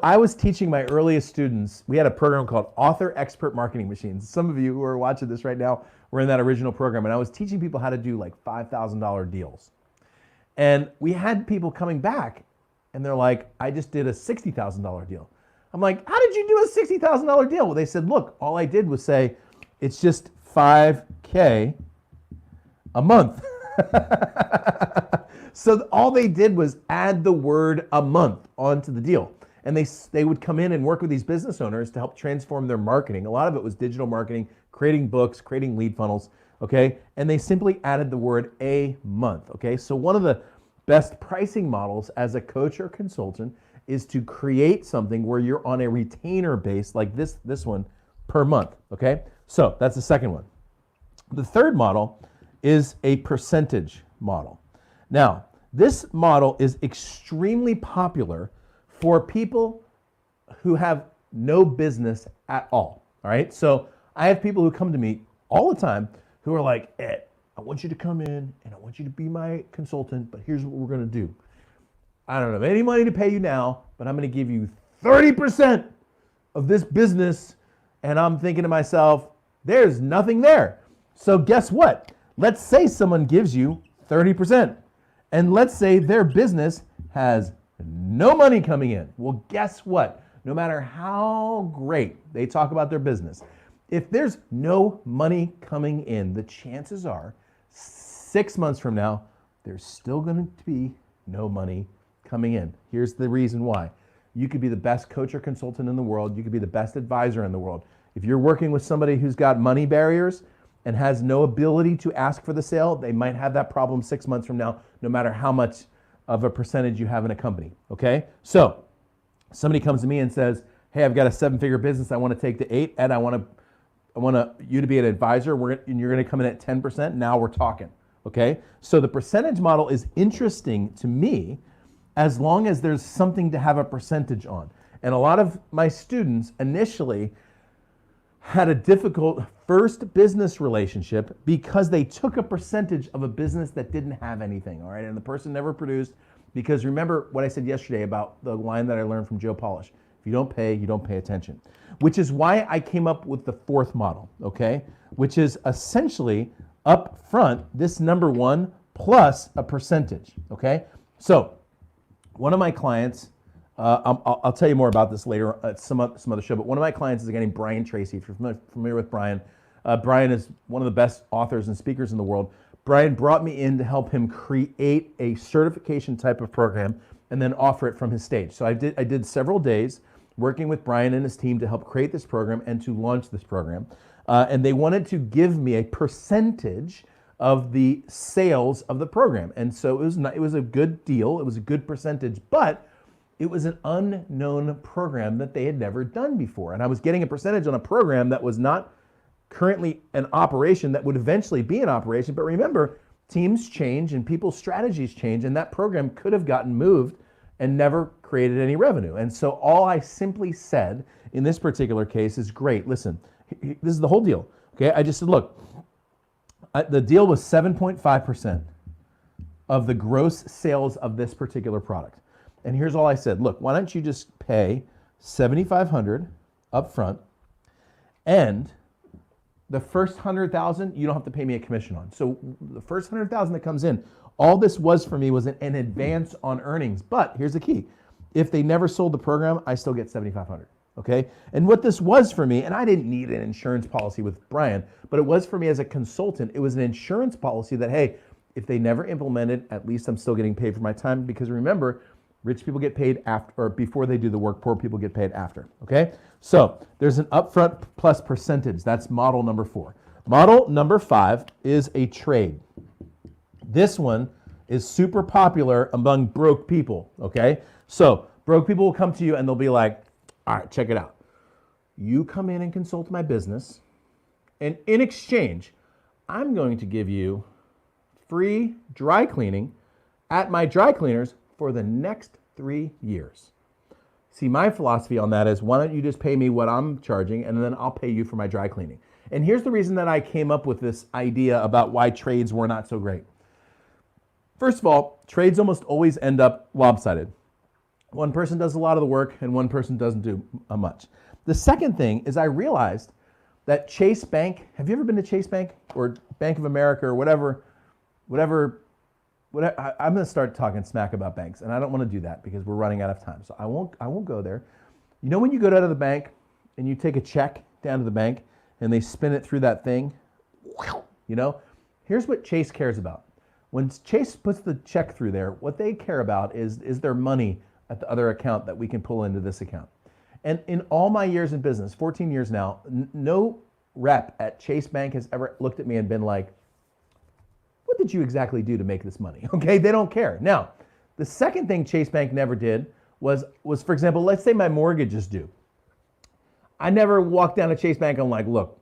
A: I was teaching my earliest students, we had a program called Author Expert Marketing Machines. Some of you who are watching this right now were in that original program, and I was teaching people how to do like $5,000 deals. And we had people coming back, and they're like, I just did a $60,000 deal. I'm like, how did you do a $60,000 deal? Well, they said, look, all I did was say, it's just $5K a month. So all they did was add the word a month onto the deal. And they would come in and work with these business owners to help transform their marketing. A lot of it was digital marketing, creating books, creating lead funnels, okay? And they simply added the word a month, okay? So one of the best pricing models as a coach or consultant is to create something where you're on a retainer base like this one per month, okay? So that's the second one. The third model is a percentage model. Now, this model is extremely popular for people who have no business at all right? So I have people who come to me all the time who are like, Ed, I want you to come in and I want you to be my consultant, but here's what we're gonna do. I don't have any money to pay you now, but I'm gonna give you 30% of this business, and I'm thinking to myself, there's nothing there. So guess what? Let's say someone gives you 30%, and let's say their business has no money coming in. Well, guess what? No matter how great they talk about their business, if there's no money coming in, the chances are 6 months from now, there's still going to be no money coming in. Here's the reason why. You could be the best coach or consultant in the world. You could be the best advisor in the world. If you're working with somebody who's got money barriers and has no ability to ask for the sale, they might have that problem 6 months from now, no matter how much of a percentage you have in a company, okay? So somebody comes to me and says, hey, I've got a 7-figure business I want to take to 8, Ed, I want you to be an advisor, and you're going to come in at 10%, now we're talking, okay? So the percentage model is interesting to me as long as there's something to have a percentage on. And a lot of my students initially had a difficult first business relationship because they took a percentage of a business that didn't have anything, all right? And the person never produced, because remember what I said yesterday about the line that I learned from Joe Polish. If you don't pay attention. Which is why I came up with the fourth model, okay? Which is essentially up front, this number one plus a percentage, okay? So one of my clients, I'll tell you more about this later at some other show, but one of my clients is a guy named Brian Tracy. If you're familiar with Brian, Brian is one of the best authors and speakers in the world. Brian brought me in to help him create a certification type of program and then offer it from his stage. So I did several days working with Brian and his team to help create this program and to launch this program. And they wanted to give me a percentage of the sales of the program. And so it was a good deal. It was a good percentage, but it was an unknown program that they had never done before. And I was getting a percentage on a program that was not currently an operation, that would eventually be an operation. But remember, teams change and people's strategies change, and that program could have gotten moved and never created any revenue. And so all I simply said in this particular case is, great, listen, this is the whole deal. Okay, I just said, look, the deal was 7.5% of the gross sales of this particular product. And here's all I said, look, why don't you just pay $7,500 up front, and the first 100,000 you don't have to pay me a commission on. So the first 100,000 that comes in, all this was for me was an advance on earnings. But here's the key. If they never sold the program, I still get $7,500. Okay? And what this was for me, and I didn't need an insurance policy with Brian, but it was for me as a consultant, it was an insurance policy that, hey, if they never implemented, at least I'm still getting paid for my time, because remember, rich people get paid after or before they do the work, poor people get paid after, okay? So there's an upfront plus percentage. That's model number 4. Model number 5 is a trade. This one is super popular among broke people, okay? So broke people will come to you and they'll be like, all right, check it out. You come in and consult my business, and in exchange, I'm going to give you free dry cleaning at my dry cleaners for the next 3 years. See, my philosophy on that is, why don't you just pay me what I'm charging, and then I'll pay you for my dry cleaning. And here's the reason that I came up with this idea about why trades were not so great. First of all, trades almost always end up lopsided. One person does a lot of the work and one person doesn't do much. The second thing is, I realized that Chase Bank, have you ever been to Chase Bank or Bank of America or whatever, I'm going to start talking smack about banks, and I don't want to do that because we're running out of time. So I won't go there. You know, when you go down to the bank and you take a check down to the bank and they spin it through that thing, you know, here's what Chase cares about. When Chase puts the check through there, what they care about is there money at the other account that we can pull into this account. And in all my years in business, 14 years now, no rep at Chase Bank has ever looked at me and been like, what did you exactly do to make this money? Okay, they don't care. Now, the second thing Chase Bank never did was for example, let's say my mortgage is due. I never walked down to Chase Bank and I'm like, look,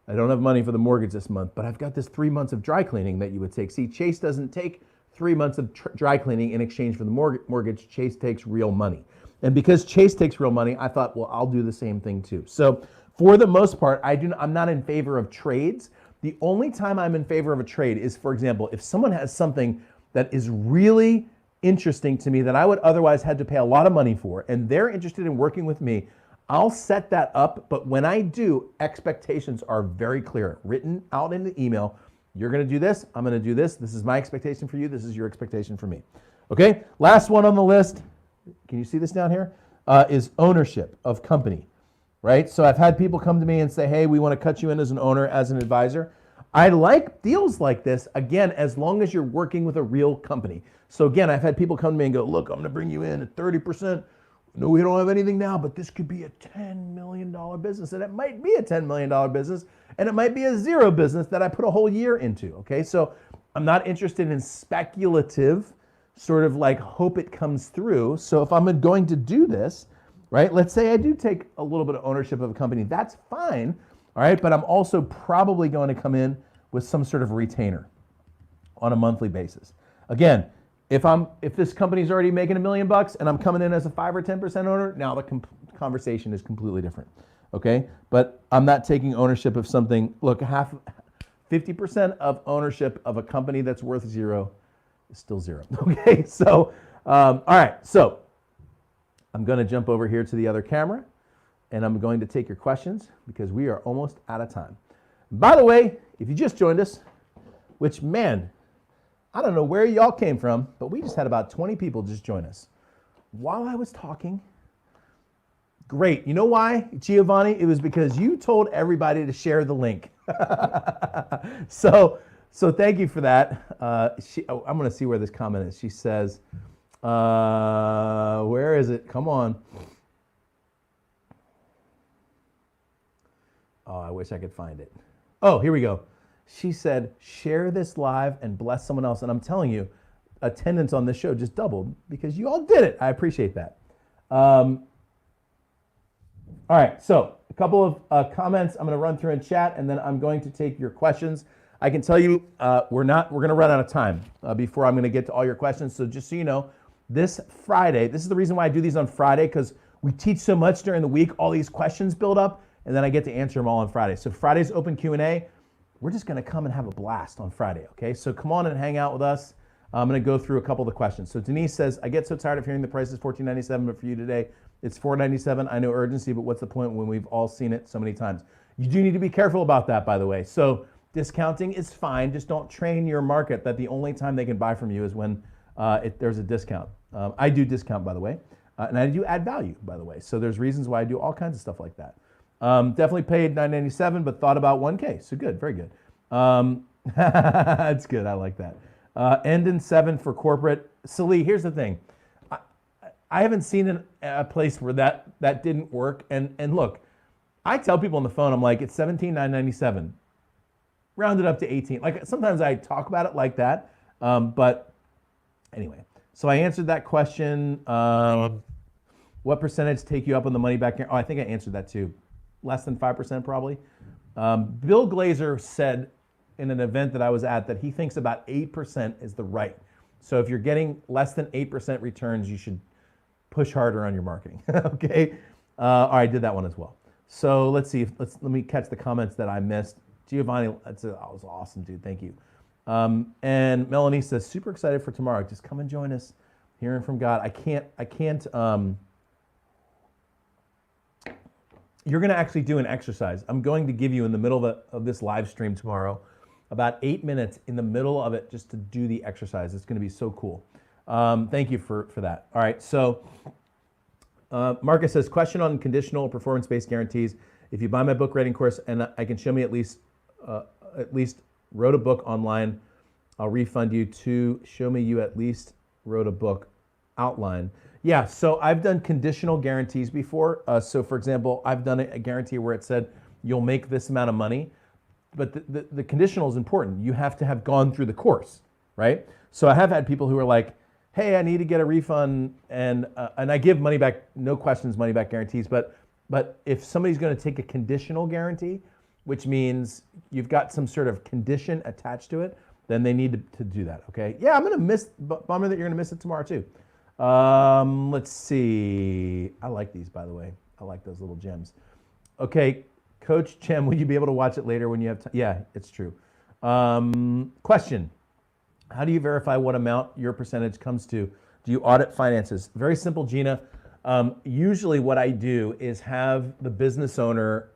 A: I don't have money for the mortgage this month, but I've got this 3 months of dry cleaning that you would take. See, Chase doesn't take 3 months of dry cleaning in exchange for the mortgage. Chase takes real money. And because Chase takes real money, I thought, well, I'll do the same thing too. So for the most part, I'm not in favor of trades. The only time I'm in favor of a trade is, for example, if someone has something that is really interesting to me that I would otherwise had to pay a lot of money for, and they're interested in working with me, I'll set that up, but when I do, expectations are very clear, written out in the email. You're going to do this, I'm going to do this. This is my expectation for you, this is your expectation for me. Okay, last one on the list, can you see this down here? Is ownership of company, right? So I've had people come to me and say, hey, we want to cut you in as an owner, as an advisor. I like deals like this, again, as long as you're working with a real company. So again, I've had people come to me and go, look, I'm going to bring you in at 30%. No, we don't have anything now, but this could be a $10 million business. And it might be a $10 million business, and it might be a zero business that I put a whole year into, okay? So I'm not interested in speculative, sort of like hope it comes through. So if I'm going to do this, right, let's say I do take a little bit of ownership of a company, that's fine, all right? But I'm also probably going to come in with some sort of retainer on a monthly basis. Again, if this company's already making $1 million and I'm coming in as a 5 or 10% owner, now the conversation is completely different, okay? But I'm not taking ownership of something. Look, 50% of ownership of a company that's worth zero is still zero, okay? So, all right, so I'm gonna jump over here to the other camera and I'm going to take your questions because we are almost out of time. By the way, if you just joined us, which, man, I don't know where y'all came from, but we just had about 20 people just join us while I was talking. Great. You know why, Giovanni? It was because you told everybody to share the link. So thank you for that. I'm going to see where this comment is. She says, where is it? Come on. Oh, I wish I could find it. Oh, here we go. She said, share this live and bless someone else. And I'm telling you, attendance on this show just doubled because you all did it. I appreciate that. All right, so a couple of comments I'm going to run through in chat, and then I'm going to take your questions. I can tell you we're going to run out of time before I'm going to get to all your questions. So just so you know, this Friday, this is the reason why I do these on Friday, because we teach so much during the week, all these questions build up, and then I get to answer them all on Friday. So Friday's open Q&A. We're just going to come and have a blast on Friday, okay? So come on and hang out with us. I'm going to go through a couple of the questions. So Denise says, I get so tired of hearing the price is $14.97, but for you today, it's $4.97. I know urgency, but what's the point when we've all seen it so many times? You do need to be careful about that, by the way. So discounting is fine. Just don't train your market that the only time they can buy from you is when there's a discount. I do discount, by the way, and I do add value, by the way. So there's reasons why I do all kinds of stuff like that. Definitely paid $9.97, but thought about 1K. So good, very good. That's good. I like that. End in 7 for corporate. Salih, here's the thing. I haven't seen a place where that didn't work. And look, I tell people on the phone, I'm like, it's $17,997. Round it up to 18. Like sometimes I talk about it like that. But anyway, so I answered that question. What percentage take you up on the money back? Oh, I think I answered that too. Less than 5% probably. Bill Glazer said in an event that I was at that he thinks about 8% is the right. So if you're getting less than 8% returns, you should push harder on your marketing. Okay. All right, I did that one as well. So let's see. Let me catch the comments that I missed. Giovanni, that was awesome, dude. Thank you. And Melanie says, super excited for tomorrow. Just come and join us. Hearing from God. I can't. You're going to actually do an exercise. I'm going to give you in the middle of this live stream tomorrow about 8 minutes in the middle of it just to do the exercise. It's going to be so cool. Thank you for that. All right, so Marcus says, question on conditional performance-based guarantees. If you buy my book rating course and I can show me at least wrote a book online, I'll refund you. To show me you at least wrote a book outline. Yeah, so I've done conditional guarantees before. So for example, I've done a guarantee where it said, you'll make this amount of money, but the conditional is important. You have to have gone through the course, right? So I have had people who are like, hey, I need to get a refund, and I give money back, no questions, money back guarantees, but if somebody's gonna take a conditional guarantee, which means you've got some sort of condition attached to it, then they need to do that, okay? Yeah, bummer that you're gonna miss it tomorrow too. Let's see. I like these, by the way. I like those little gems. Okay, Coach Chem, will you be able to watch it later when you have time? Yeah, it's true. Question. How do you verify what amount your percentage comes to? Do you audit finances? Very simple, Gina. Usually what I do is have the business owner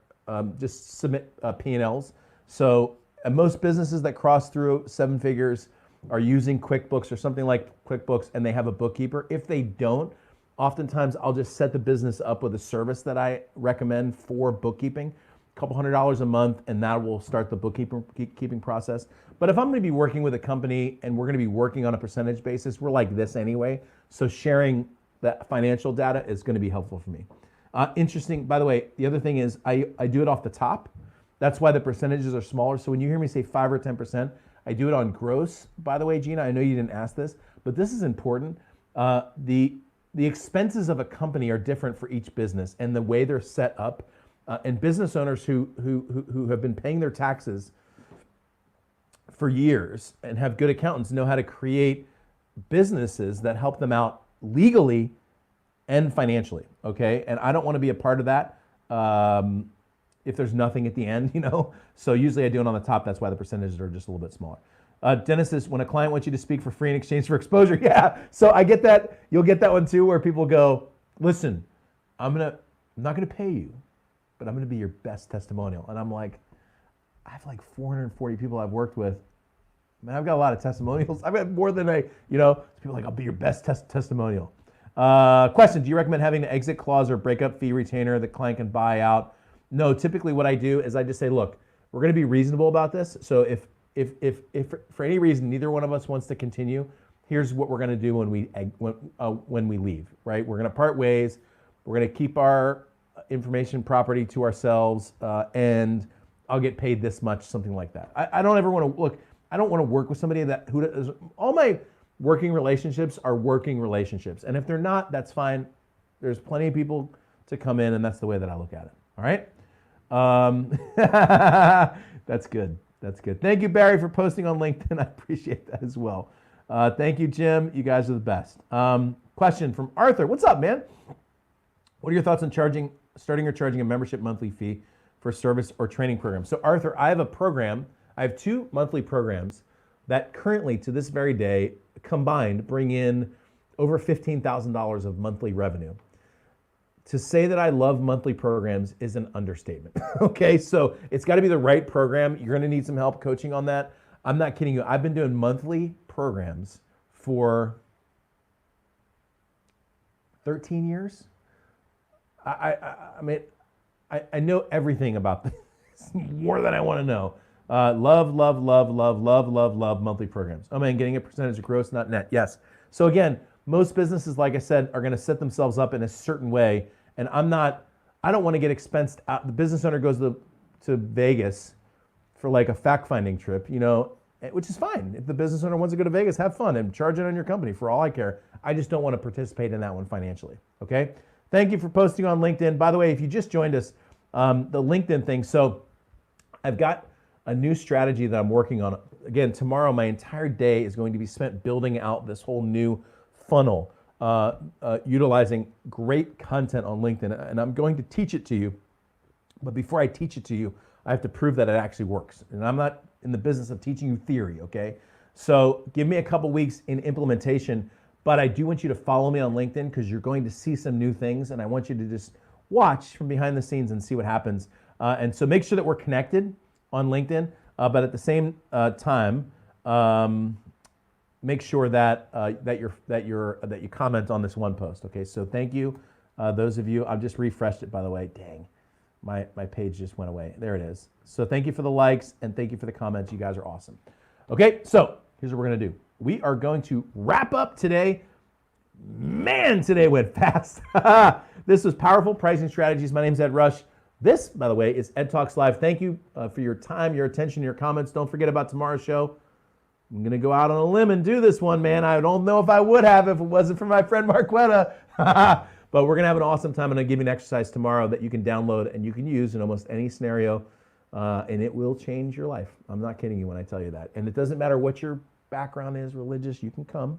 A: just submit P&Ls. So most businesses that cross through 7 figures are using QuickBooks or something like QuickBooks, and they have a bookkeeper. If they don't, oftentimes I'll just set the business up with a service that I recommend for bookkeeping, a couple $100s a month, and that will start the bookkeeping process. But if I'm going to be working with a company and we're going to be working on a percentage basis, we're like this anyway. So sharing that financial data is going to be helpful for me. Interesting, by the way, the other thing is I do it off the top. That's why the percentages are smaller. So when you hear me say 5 or 10%, I do it on gross. By the way, Gina, I know you didn't ask this, but this is important. The expenses of a company are different for each business and the way they're set up. And business owners who have been paying their taxes for years and have good accountants know how to create businesses that help them out legally and financially, okay? And I don't want to be a part of that if there's nothing at the end, you know? So usually I do it on the top. That's why the percentages are just a little bit smaller. Dennis says, when a client wants you to speak for free in exchange for exposure. Yeah, so I get that. You'll get that one too, where people go, listen, I'm not gonna pay you, but I'm gonna be your best testimonial. And I'm like, I have like 440 people I've worked with. Man, I've got a lot of testimonials. I've got more than people are like, I'll be your best testimonial. Question, do you recommend having an exit clause or breakup fee retainer the client can buy out? No, typically what I do is I just say, look, we're gonna be reasonable about this. So if for any reason neither one of us wants to continue, here's what we're gonna do when we leave, right? We're gonna part ways. We're gonna keep our information property to ourselves, and I'll get paid this much, something like that. I don't ever want to look. I don't want to work with somebody who does. All my working relationships are working relationships, and if they're not, that's fine. There's plenty of people to come in, and that's the way that I look at it. All right. That's good. That's good. Thank you, Barry, for posting on LinkedIn. I appreciate that as well. Thank you, Jim. You guys are the best. Question from Arthur. What's up, man? What are your thoughts on starting or charging a membership monthly fee for service or training programs? So Arthur, I have a program. I have 2 monthly programs that currently, to this very day, combined bring in over $15,000 of monthly revenue. To say that I love monthly programs is an understatement. Okay, so it's got to be the right program. You're going to need some help coaching on that. I'm not kidding you. I've been doing monthly programs for 13 years. I mean, I know everything about this, more than I want to know. Love monthly programs. Oh man, getting a percentage of gross, not net. Yes. So again, most businesses, like I said, are going to set themselves up in a certain way, and I don't want to get expensed out. The business owner goes to Vegas for like a fact-finding trip, you know, which is fine. If the business owner wants to go to Vegas, have fun and charge it on your company for all I care. I just don't want to participate in that one financially. Okay. Thank you for posting on LinkedIn. By the way, if you just joined us, the LinkedIn thing. So I've got a new strategy that I'm working on. Again, tomorrow, my entire day is going to be spent building out this whole new funnel, utilizing great content on LinkedIn. And I'm going to teach it to you. But before I teach it to you, I have to prove that it actually works. And I'm not in the business of teaching you theory, okay? So give me a couple weeks in implementation. But I do want you to follow me on LinkedIn because you're going to see some new things, and I want you to just watch from behind the scenes and see what happens. And so make sure that we're connected on LinkedIn, but at the same time, make sure that you comment on this one post. Okay, so thank you, those of you. I've just refreshed it, by the way. Dang, my page just went away. There it is. So thank you for the likes and thank you for the comments. You guys are awesome. Okay, so here's what we're gonna do. We are going to wrap up today. Man, today went fast. This was Powerful Pricing Strategies. My name's Ed Rush. This, by the way, is EdTalks Live. Thank you for your time, your attention, your comments. Don't forget about tomorrow's show. I'm going to go out on a limb and do this one, man. I don't know if I would have if it wasn't for my friend Marquetta. But we're going to have an awesome time. I'm going to give you an exercise tomorrow that you can download and you can use in almost any scenario, and it will change your life. I'm not kidding you when I tell you that. And it doesn't matter what your background is, religious, you can come.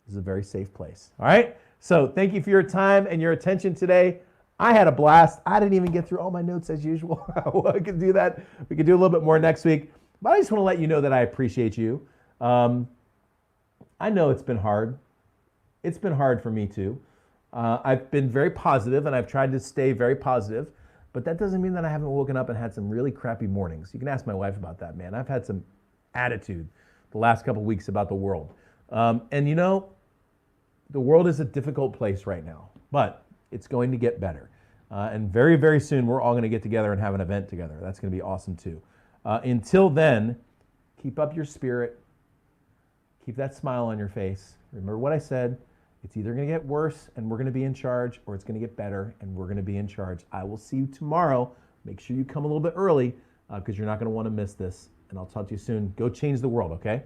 A: This is a very safe place. All right? So thank you for your time and your attention today. I had a blast. I didn't even get through all my notes as usual. I could do that. We could do a little bit more next week. But I just want to let you know that I appreciate you. I know it's been hard. It's been hard for me too. I've been very positive, and I've tried to stay very positive, but that doesn't mean that I haven't woken up and had some really crappy mornings. You can ask my wife about that, man. I've had some attitude the last couple weeks about the world. And you know, the world is a difficult place right now, but it's going to get better. And very, very soon, we're all going to get together and have an event together. That's going to be awesome too. Until then, keep up your spirit. Keep that smile on your face. Remember what I said. It's either going to get worse and we're going to be in charge, or it's going to get better and we're going to be in charge. I will see you tomorrow. Make sure you come a little bit early because you're not going to want to miss this. And I'll talk to you soon. Go change the world, okay?